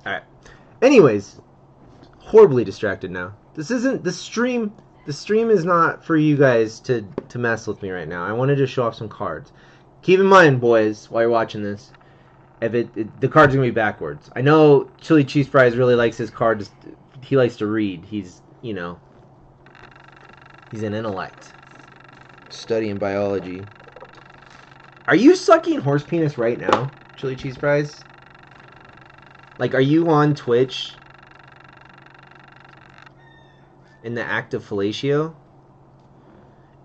Alright. Anyways, horribly distracted now. This isn't the stream. The stream is not for you guys to mess with me right now. I wanted to show off some cards. Keep in mind, boys, while you're watching this, if the card's gonna be backwards. I know Chili Cheese Fries really likes his cards. He likes to read. He's he's an intellect, studying biology. Are you sucking horse penis right now, Chili Cheese Fries? Like, are you on Twitch in the act of fellatio?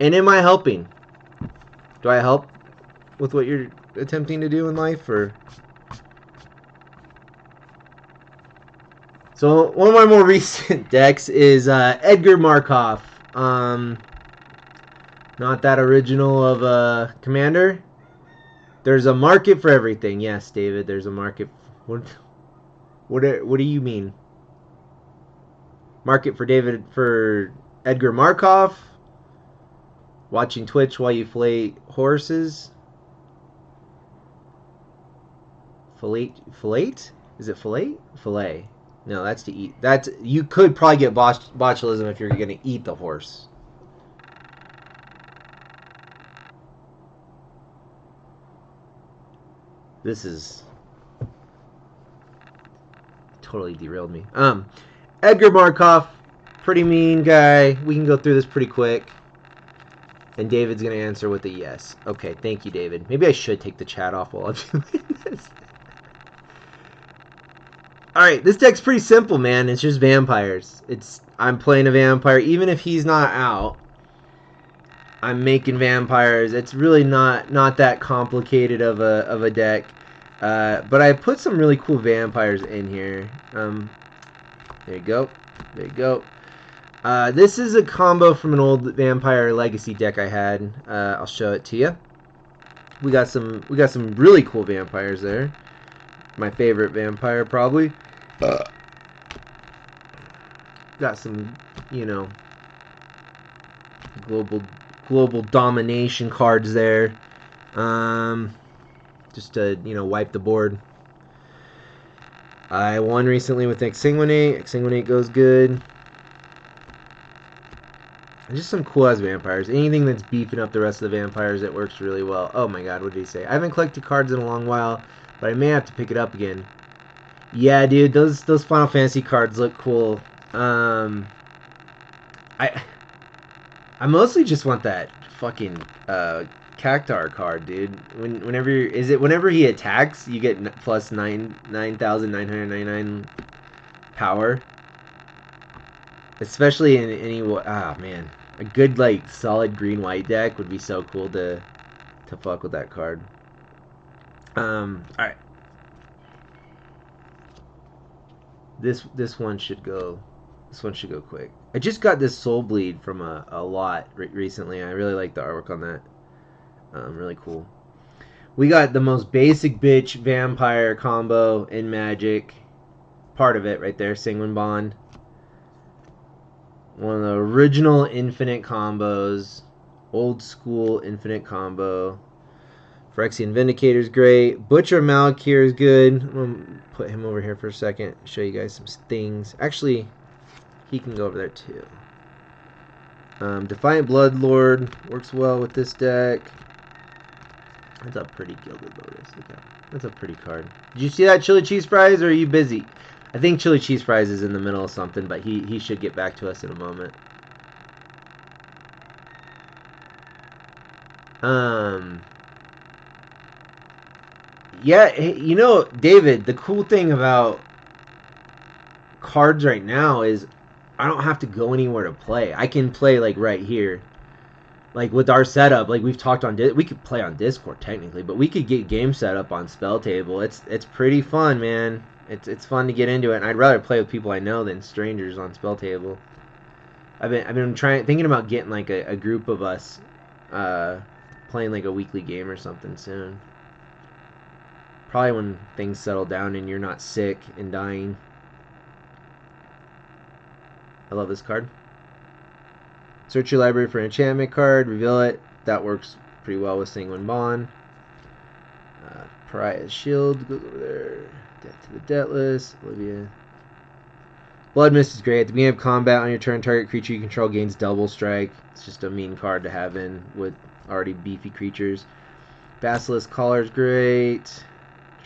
And am I helping? Do I help with what you're attempting to do in life, or? So one of my more recent decks is Edgar Markov. Not that original of a commander. There's a market for everything. Yes, David. There's a market. What do you mean? Market for Edgar Markov? Watching Twitch while you fillet horses? Fillet? Is it fillet? Fillet. No, that's to eat. That's you could probably get botulism if you're gonna eat the horse. This is totally derailed me. Edgar Markov, pretty mean guy. We can go through this pretty quick. And David's gonna answer with a yes. Okay, thank you, David. Maybe I should take the chat off while I'm doing this. Alright, this deck's pretty simple, man. It's just vampires. I'm playing a vampire. Even if he's not out, I'm making vampires. It's really not that complicated of a deck. But I put some really cool vampires in here. There you go. There you go. This is a combo from an old Vampire Legacy deck I had. I'll show it to you. We got some really cool vampires there. My favorite vampire, probably. Got some, global domination cards there. Just to, wipe the board. I won recently with Exsanguinate. Exsanguinate goes good. Just some cool ass vampires. Anything that's beefing up the rest of the vampires, it works really well. Oh my god, what did he say? I haven't collected cards in a long while, but I may have to pick it up again. Yeah, dude, those Final Fantasy cards look cool. I mostly just want that fucking Cactar card, dude. Whenever he attacks, you get plus 9,999 power. Especially in any man, a good like solid green white deck would be so cool to fuck with that card. All right. This one should go. This one should go quick. I just got this Soul Bleed from a lot recently. I really like the artwork on that. Really cool. We got the most basic bitch vampire combo in Magic. Part of it right there, Sanguine Bond. One of the original infinite combos. Old school infinite combo. Phyrexian Vindicator's great. Butcher Malakir is good. I'm going to put him over here for a second. Show you guys some things. Actually, he can go over there too. Defiant Bloodlord works well with this deck. That's a pretty Gilded Lotus. That's a pretty card. Did you see that, Chili Cheese Fries, or are you busy? I think Chili Cheese Fries is in the middle of something, but he should get back to us in a moment. Yeah, David, the cool thing about cards right now is I don't have to go anywhere to play. I can play like right here. Like with our setup, like we've talked on, we could play on Discord technically, but we could get game set up on Spell Table. It's pretty fun, man. It's fun to get into it, and I'd rather play with people I know than strangers on Spell Table. I've been thinking about getting like a group of us playing like a weekly game or something soon. Probably when things settle down and you're not sick and dying. I love this card. Search your library for an enchantment card, reveal it. That works pretty well with Sanguine Bond. Pariah's Shield goes over there. Death to the Deathless. Olivia. Blood Mist is great. At the beginning of combat on your turn, target creature you control gains double strike. It's just a mean card to have in with already beefy creatures. Basilisk Collar is great.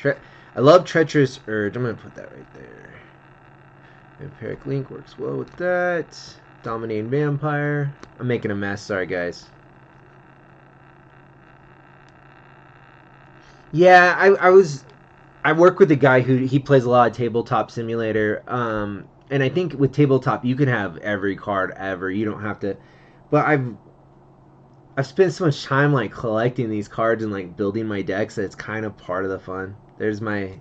I love Treacherous Urge. I'm going to put that right there. Vampiric Link works well with that. Dominating Vampire. I'm making a mess. Sorry, guys. Yeah, I work with a guy he plays a lot of Tabletop Simulator. And I think with Tabletop you can have every card ever. You don't have to. But I've spent so much time like collecting these cards and like building my decks that it's kind of part of the fun. There's my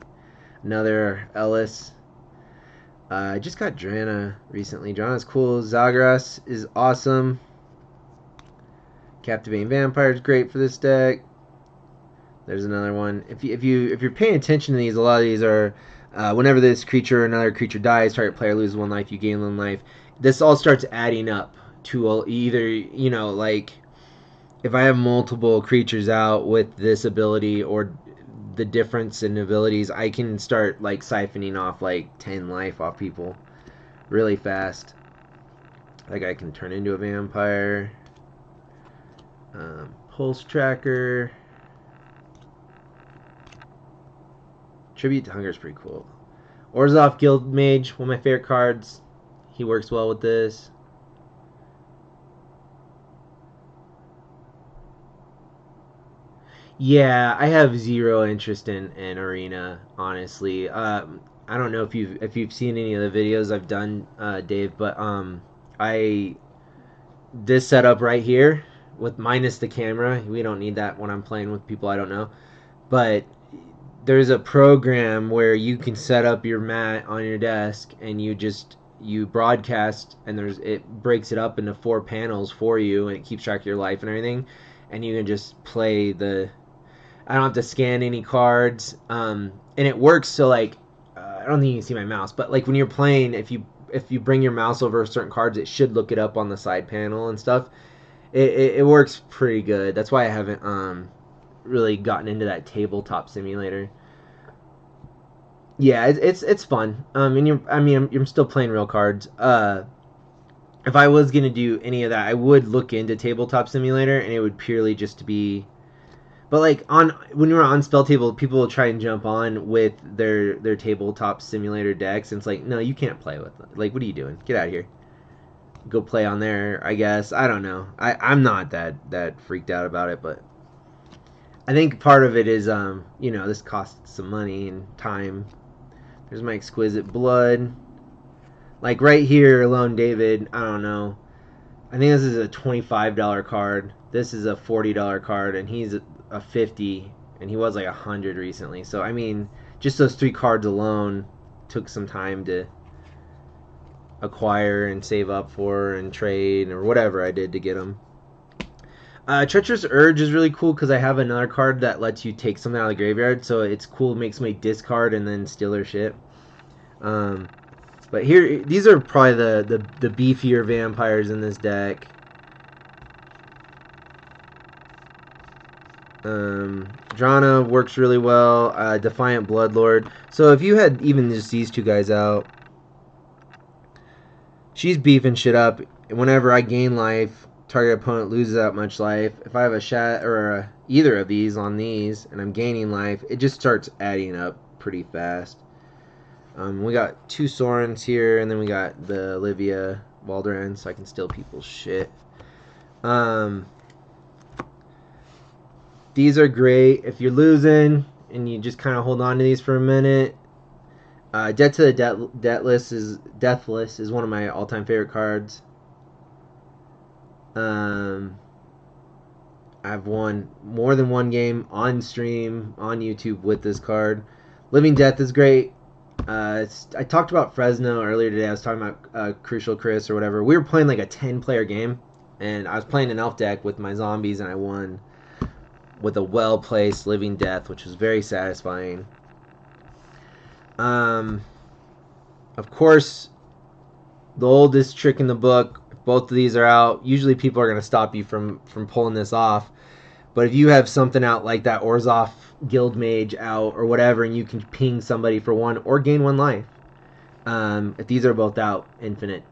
another Ellis. I just got Drana recently. Drana's cool. Zagras is awesome. Captivating Vampire is great for this deck. There's another one. If you're paying attention to these, a lot of these are whenever this creature or another creature dies, target player loses 1 life, you gain 1 life. This all starts adding up to either, you know, like if I have multiple creatures out with this ability or the difference in abilities, I can start like siphoning off like 10 life off people really fast. Like I can turn into a vampire. Pulse Tracker. Tribute to Hunger is pretty cool. Orzhov Guild Mage, one of my favorite cards. He works well with this. Yeah, I have zero interest in Arena, honestly. I don't know if you've seen any of the videos I've done, Dave, but this setup right here with minus the camera, we don't need that when I'm playing with people I don't know. But there's a program where you can set up your mat on your desk and you broadcast, and it breaks it up into 4 panels for you, and it keeps track of your life and everything, and you can just play I don't have to scan any cards, and it works. So like I don't think you can see my mouse, but like when you're playing, if you bring your mouse over certain cards, it should look it up on the side panel and stuff. It works pretty good. That's why I haven't really gotten into that Tabletop Simulator. Yeah, it's fun. And you're still playing real cards. If I was gonna do any of that, I would look into Tabletop Simulator, and it would purely just be. But like when you're on Spell Table, people will try and jump on with their Tabletop Simulator decks, and it's like, no, you can't play with them. Like, what are you doing? Get out of here. Go play on there, I guess. I don't know. I'm not that freaked out about it, but I think part of it is this costs some money and time. There's my Exquisite Blood. Like right here alone, David, I don't know. I think this is a $25 card. This is a $40 card, and he's a 50, and he was like 100 recently. So I mean, just those 3 cards alone took some time to acquire and save up for and trade or whatever I did to get them. Treacherous Urge is really cool because I have another card that lets you take something out of the graveyard, so it's cool. It makes me discard and then steal their shit. But here, these are probably the beefier vampires in this deck. Drana works really well. Defiant Bloodlord. So if you had even just these 2 guys out, she's beefing shit up. Whenever I gain life, target opponent loses that much life. If I have either of these on these, and I'm gaining life, it just starts adding up pretty fast. We got 2 Sorens here, and then we got the Olivia Walderan, so I can steal people's shit. These are great if you're losing and you just kind of hold on to these for a minute. Dead to the Deathless is one of my all-time favorite cards. I've won more than 1 game on stream on YouTube with this card. Living Death is great. I talked about Fresno earlier today. I was talking about Crucial Chris or whatever. We were playing like a 10-player game, and I was playing an elf deck with my zombies, and I won with a well-placed Living Death, which was very satisfying. Of course, the oldest trick in the book. Both of these are out. Usually people are going to stop you from pulling this off. But if you have something out like that Orzhov Guild Mage out or whatever, and you can ping somebody for 1 or gain 1 life, if these are both out, infinite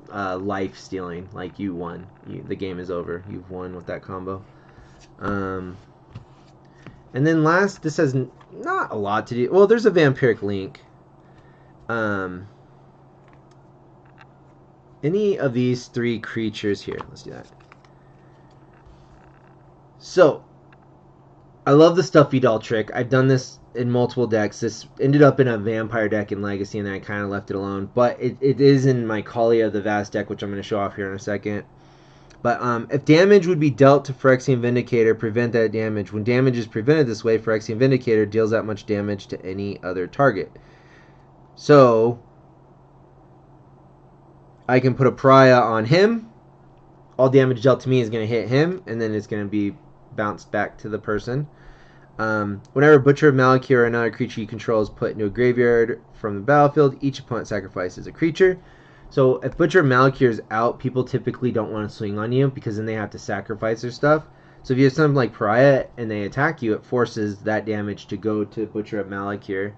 life stealing, like you won. The game is over. You've won with that combo. And then last, this has not a lot to do. Well, there's a Vampiric Link. Any of these 3 creatures here. Let's do that. So, I love the Stuffy Doll trick. I've done this in multiple decks. This ended up in a Vampire deck in Legacy, and then I kind of left it alone. But it is in my Kalia the Vast deck, which I'm going to show off here in a second. But if damage would be dealt to Phyrexian Vindicator, prevent that damage. When damage is prevented this way, Phyrexian Vindicator deals that much damage to any other target. So, I can put a Pariah on him. All damage dealt to me is going to hit him, and then it's going to be bounced back to the person. Whenever Butcher of Malakir or another creature you control is put into a graveyard from the battlefield, each opponent sacrifices a creature. So if Butcher of Malakir is out, people typically don't want to swing on you because then they have to sacrifice their stuff. So if you have something like Pariah and they attack you, it forces that damage to go to Butcher of Malakir.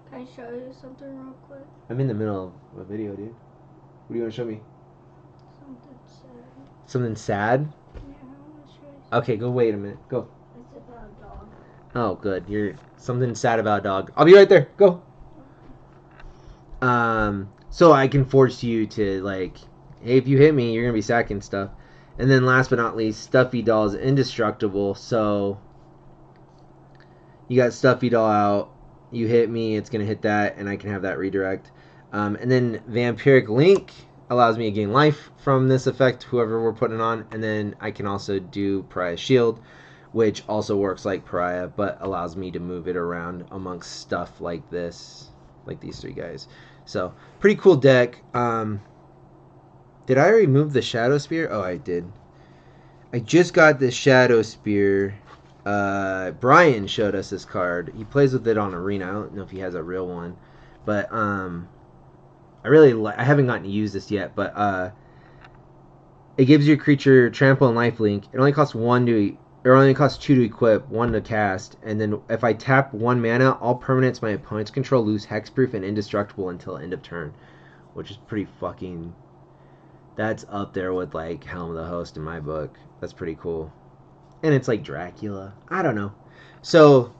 Can I show you something real quick? I'm in the middle of a video, dude. What do you want to show me? Something sad. Something sad? Yeah, I want to show you something. Okay, go wait a minute. Go. It's about a dog. Oh, good. You're something sad about a dog. I'll be right there. Go. So I can force you to, like, hey, if you hit me, you're going to be sacking stuff. And then last but not least, Stuffy Doll is indestructible. So you got Stuffy Doll out. You hit me, it's going to hit that, and I can have that redirect. And then Vampiric Link allows me to gain life from this effect, whoever we're putting on. And then I can also do Pariah Shield, which also works like Pariah, but allows me to move it around amongst stuff like this, like these 3 guys. So, pretty cool deck. Did I remove the Shadow Spear? Oh, I did. I just got the Shadow Spear. Brian showed us this card. He plays with it on Arena. I don't know if he has a real one. But, I haven't gotten to use this yet, but, it gives your creature trample and lifelink. It only costs 2 to equip, 1 to cast, and then if I tap 1 mana, all permanents my opponents control lose hexproof and indestructible until end of turn, which is pretty fucking. That's up there with like Helm of the Host in my book. That's pretty cool, and it's like Dracula. I don't know. So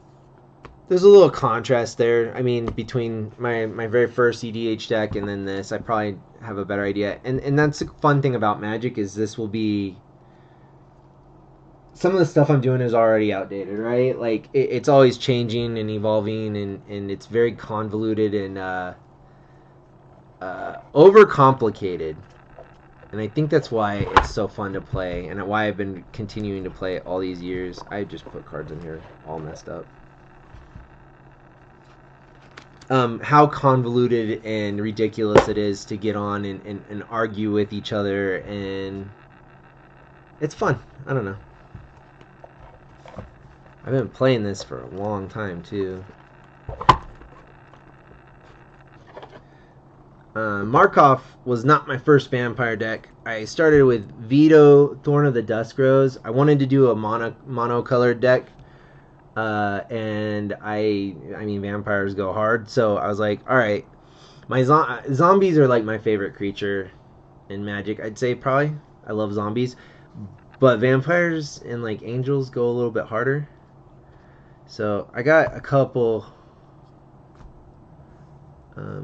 there's a little contrast there. I mean, between my very first EDH deck and then this, I probably have a better idea. And that's the fun thing about Magic is this will be. Some of the stuff I'm doing is already outdated, right? Like, it's always changing and evolving, and it's very convoluted and overcomplicated. And I think that's why it's so fun to play, and why I've been continuing to play it all these years. I just put cards in here all messed up. How convoluted and ridiculous it is to get on and argue with each other, and it's fun. I don't know. I've been playing this for a long time, too. Markov was not my first vampire deck. I started with Vito, Thorn of the Dusk Rose. I wanted to do a monocolored deck. And I mean, vampires go hard. So I was like, alright. My zombies are like my favorite creature in Magic, I'd say, probably. I love zombies. But vampires and like angels go a little bit harder. So I got a couple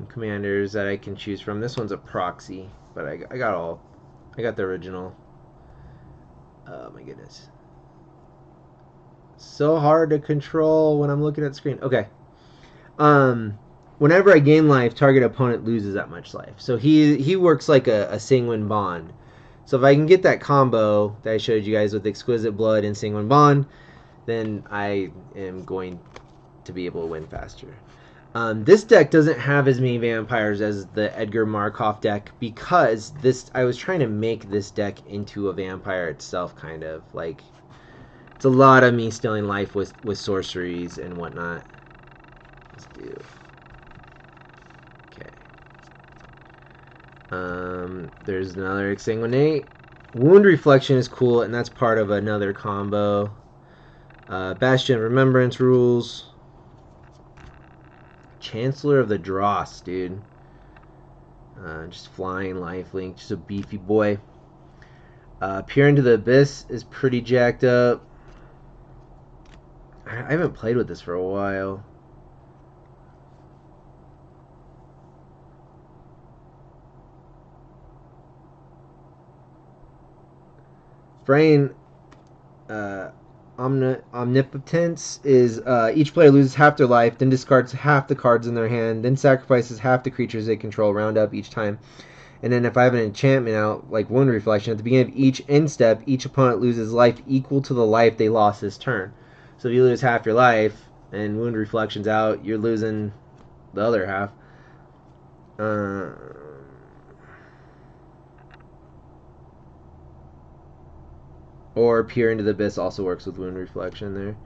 commanders that I can choose from. This one's a proxy, but I got the original. Oh my goodness, so hard to control when I'm looking at the screen. Okay. Whenever I gain life, target opponent loses that much life. So he works like a Sanguine Bond. So if I can get that combo that I showed you guys with Exquisite Blood and Sanguine Bond, then I am going to be able to win faster. This deck doesn't have as many vampires as the Edgar Markov deck because I was trying to make this deck into a vampire itself, kind of. Like, it's a lot of me stealing life with sorceries and whatnot. Let's do. Okay. There's another Exsanguinate. Wound Reflection is cool, and that's part of another combo. Bastion Remembrance rules. Chancellor of the Dross, dude. Just flying lifelink, just a beefy boy. Peer into the Abyss is pretty jacked up. I haven't played with this for a while. Brain Omnipotence is each player loses half their life, then discards half the cards in their hand, then sacrifices half the creatures they control, round up each time. And then if I have an enchantment out, like Wound Reflection, at the beginning of each end step, each opponent loses life equal to the life they lost this turn. So if you lose half your life and Wound Reflection's out, you're losing the other half. Or Peer into the Abyss also works with Wound Reflection there.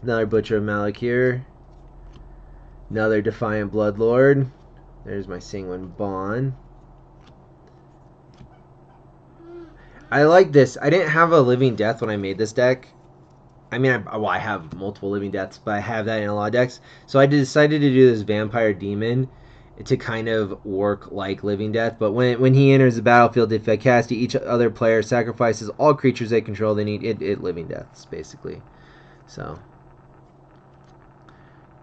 Another Butcher of Malakir. Another Defiant Bloodlord. There's my Sanguine Bond. I like this. I didn't have a Living Death when I made this deck. I mean, I have multiple Living Deaths, but I have that in a lot of decks. So I decided to do this Vampire Demon to kind of work like Living Death. But when he enters the battlefield, if I cast it, each other player sacrifices all creatures they control. They need it Living Deaths, basically. So...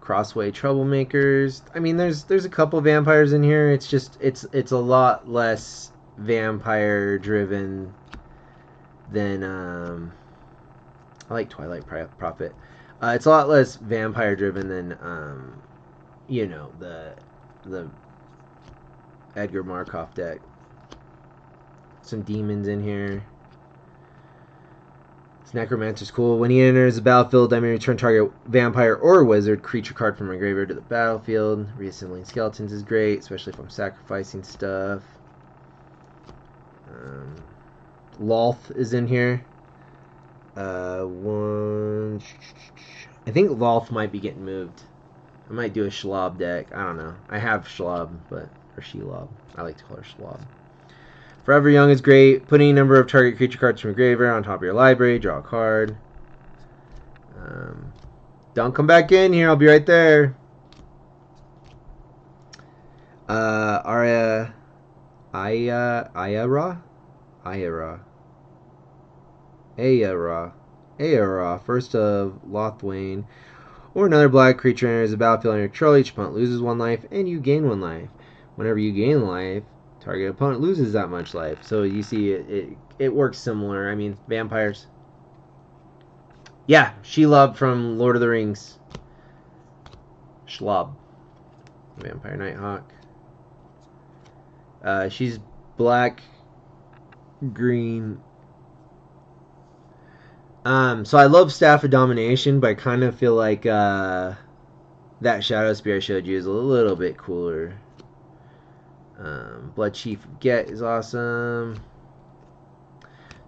Crossway Troublemakers. I mean, there's a couple vampires in here. It's just it's a lot less vampire driven than I like Twilight Prophet. It's a lot less vampire driven than you know, the Edgar Markov deck. Some demons in here. Necromancer's cool. When he enters the battlefield, I may return target vampire or wizard creature card from my graveyard to the battlefield. Reassembling skeletons is great, especially if I'm sacrificing stuff. Loth is in here. I think Loth might be getting moved. I might do a Schlob deck. I don't know. I have Schlob, or Shelob. I like to call her Schlob. Forever Young is great. Put any number of target creature cards from your graveyard on top of your library. Draw a card. Don't come back in here. I'll be right there. Ayara. First of Lothwain. Or another black creature enters the battlefield on your control. Each opponent loses 1 life, and you gain 1 life. Whenever you gain life, target opponent loses that much life. So you see, it works similar. I mean, vampires. Yeah, Shelob from Lord of the Rings. Schlob. Vampire Nighthawk. She's black, green. So I love Staff of Domination, but I kind of feel like that Shadow Spear I showed you is a little bit cooler. Blood Chief Get is awesome.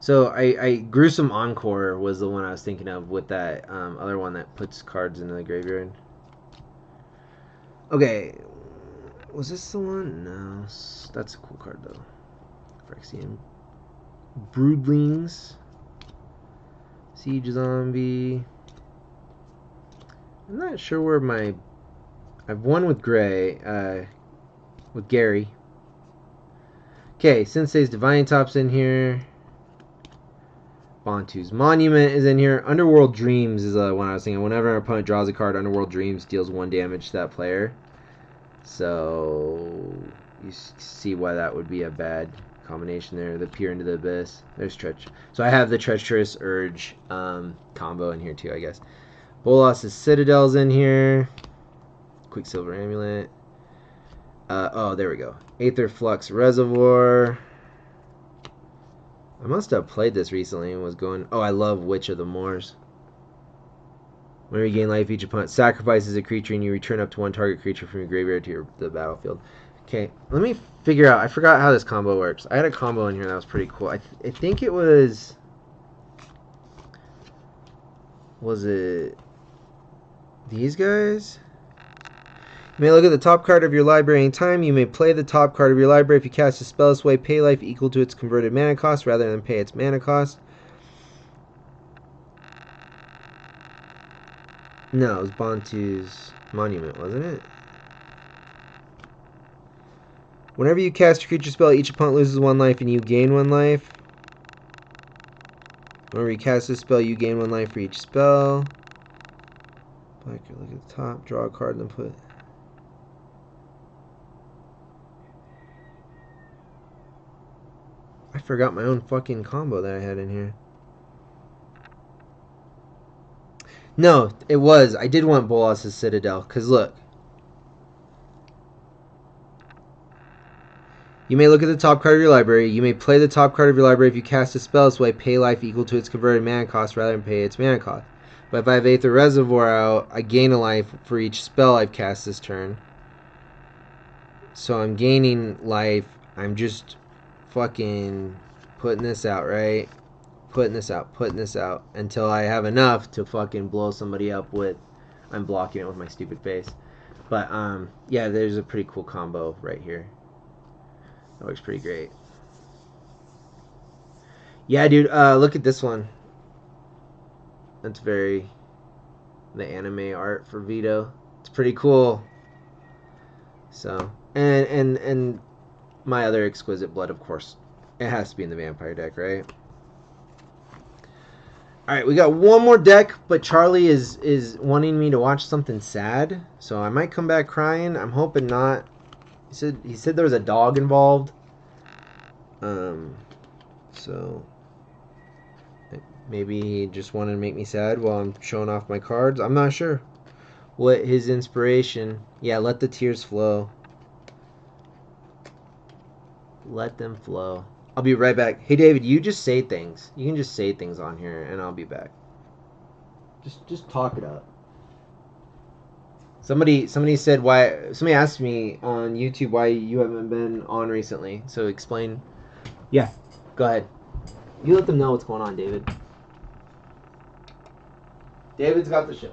So I Gruesome Encore was the one I was thinking of with that other one that puts cards into the graveyard. Okay, was this the one? No, that's a cool card though. Phyrexian Broodlings, Siege Zombie. I'm not sure where my... I've one with Gray, with Gary. Okay, Sensei's Divine Top's in here. Bantu's Monument is in here. Underworld Dreams is one I was thinking. Whenever an opponent draws a card, Underworld Dreams deals 1 damage to that player. So you see why that would be a bad combination there. The Peer into the Abyss. There's Treacherous. So I have the Treacherous Urge combo in here too, I guess. Bolas' Citadel's in here. Quicksilver Amulet. Oh, there we go. Aether Flux Reservoir. I must have played this recently and was going... Oh, I love Witch of the Moors. Whenever you gain life, each opponent sacrifices a creature and you return up to 1 target creature from your graveyard to the battlefield. Okay, let me figure out... I forgot how this combo works. I had a combo in here that was pretty cool. I think it was... Was it... these guys? You may look at the top card of your library anytime. You may play the top card of your library if you cast a spell this way. Pay life equal to its converted mana cost rather than pay its mana cost. No, it was Bantu's Monument, wasn't it? Whenever you cast a creature spell, each opponent loses 1 life and you gain 1 life. Whenever you cast this spell, you gain 1 life for each spell. Look at the top, draw a card, and then put... I forgot my own fucking combo that I had in here. No, it was. I did want Bolas' Citadel, because look. You may look at the top card of your library. You may play the top card of your library if you cast a spell this way. Pay life equal to its converted mana cost rather than pay its mana cost. But if I have Aether Reservoir out, I gain a life for each spell I've cast this turn. So I'm gaining life. I'm just fucking putting this out, right? Putting this out until I have enough to fucking blow somebody up with... I'm blocking it with my stupid face. But, yeah, there's a pretty cool combo right here. That works pretty great. Yeah, dude, look at this one. That's very... the anime art for Vito. It's pretty cool. So, and my other Exquisite Blood, of course. It has to be in the Vampire deck, right? Alright, we got one more deck, but Charlie is wanting me to watch something sad. So I might come back crying. I'm hoping not. He said there was a dog involved. So maybe he just wanted to make me sad while I'm showing off my cards. I'm not sure what his inspiration. Yeah, let the tears flow. Let them flow. I'll be right back. Hey David, you just say things. You can just say things on here and I'll be back. Just talk it up. Somebody said why. Somebody asked me on YouTube why you haven't been on recently. So explain. Yeah, go ahead. You let them know what's going on, David. David's got the show.